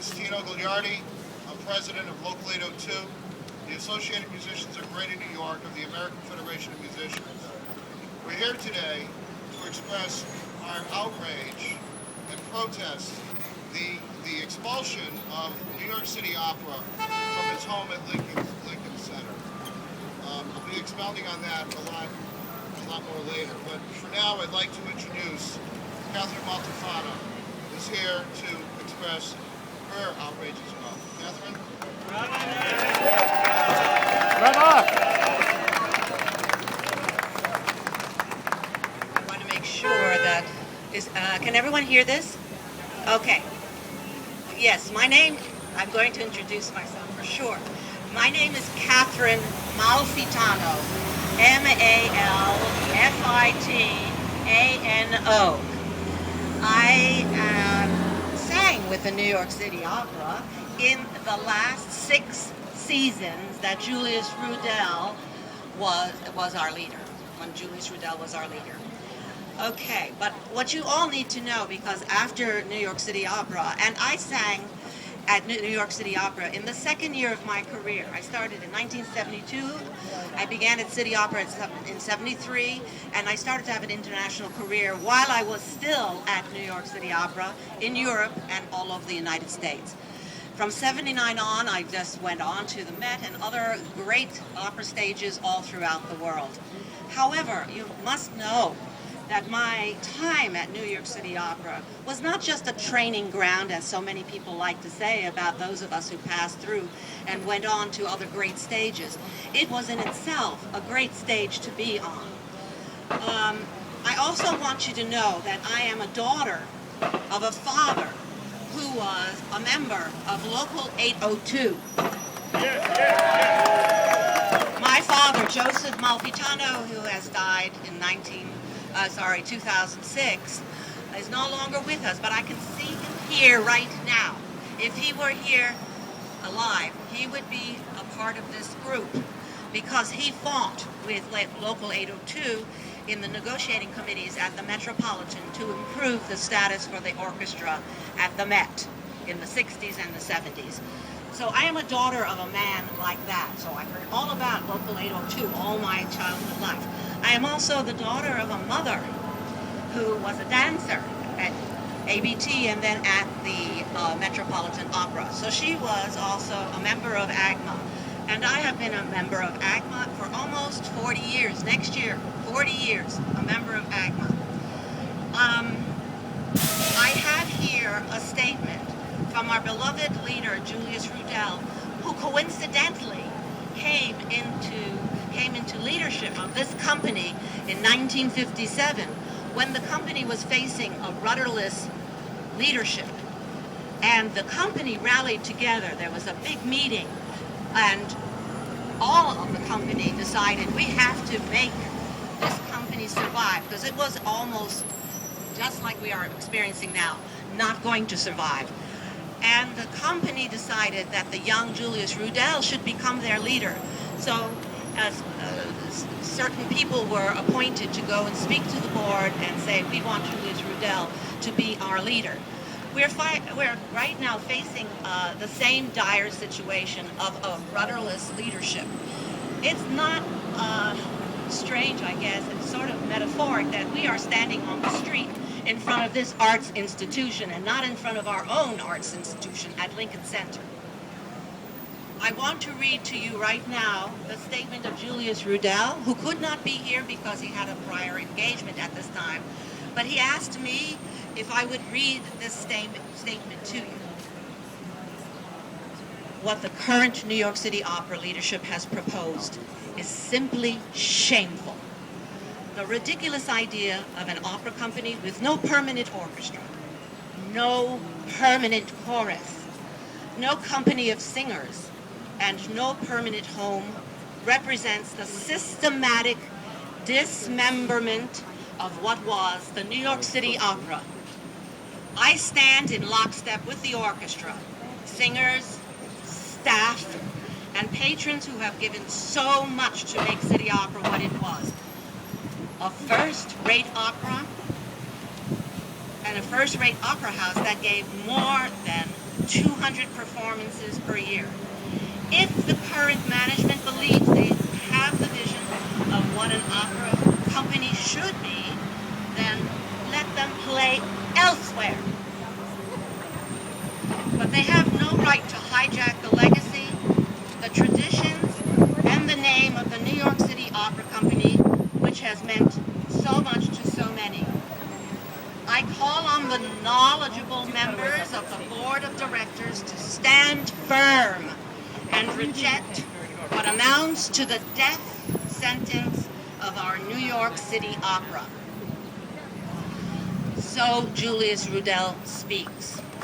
Malfitano. I'm president of Local 802, the Associated Musicians of Greater New York of the American Federation of Musicians. We're here today to express our outrage and protest the expulsion of New York City Opera from its home at Lincoln Center. I'll be expounding on that a lot more later, but for now I'd like to introduce Catherine Malfitano, who's here to express her outrage as well. Catherine? I want to make sure that can everyone hear this? Okay. Yes, my name, I'm going to introduce myself for sure. My name is Catherine Malfitano, Malfitano. I sang with the New York City Opera in the last 6 seasons that Julius Rudel was our leader, when Julius Rudel was our leader. Okay, but what you all need to know, because after New York City Opera, and I sang at New York City Opera in the second year of my career. I started in 1972. I began at City Opera in 73, and I started to have an international career while I was still at New York City Opera in Europe and all over the United States. From 79 on, I just went on to the Met and other great opera stages all throughout the world. However, you must know that my time at New York City Opera was not just a training ground, as so many people like to say about those of us who passed through and went on to other great stages. It was in itself a great stage to be on. I also want you to know that I am a daughter of a father who was a member of Local 802. My father, Joseph Malfitano, who has died in 2006, is no longer with us, but I can see him here right now. If he were here alive, he would be a part of this group because he fought with Local 802 in the negotiating committees at the Metropolitan to improve the status for the orchestra at the Met in the 60s and the 70s. So I am a daughter of a man like that, so I heard all about Local 802 all my childhood life. I am also the daughter of a mother who was a dancer at ABT and then at the Metropolitan Opera. So she was also a member of AGMA. And I have been a member of AGMA for almost 40 years. Next year, 40 years, a member of AGMA. I have here a statement from our beloved leader, Julius Rudel, who coincidentally came into leadership of this company in 1957 when the company was facing a rudderless leadership. And the company rallied together. There was a big meeting, and all of the company decided we have to make this company survive, because it was almost just like we are experiencing now, not going to survive. And the company decided that the young Julius Rudel should become their leader. So certain people were appointed to go and speak to the board and say, we want Julius Rudel to be our leader. We're right now facing the same dire situation of a rudderless leadership. It's not strange, I guess, it's sort of metaphoric that we are standing on the street in front of this arts institution and not in front of our own arts institution at Lincoln Center. I want to read to you right now the statement of Julius Rudel, who could not be here because he had a prior engagement at this time, but he asked me if I would read this statement to you. What the current New York City Opera leadership has proposed is simply shameful. The ridiculous idea of an opera company with no permanent orchestra, no permanent chorus, no company of singers, and no permanent home represents the systematic dismemberment of what was the New York City Opera. I stand in lockstep with the orchestra, singers, staff, and patrons who have given so much to make City Opera what it was. A first-rate opera and a first-rate opera house that gave more than 200 performances per year. If the current management believes they have the vision of what an opera company should be, then let them play elsewhere. But they have no right to hijack the legacy, the traditions, and the name of the New York City Opera Company, which has meant so much to so many. I call on the knowledgeable members of the board of directors to stand firm and reject what amounts to the death sentence of our New York City Opera. So Julius Rudel speaks.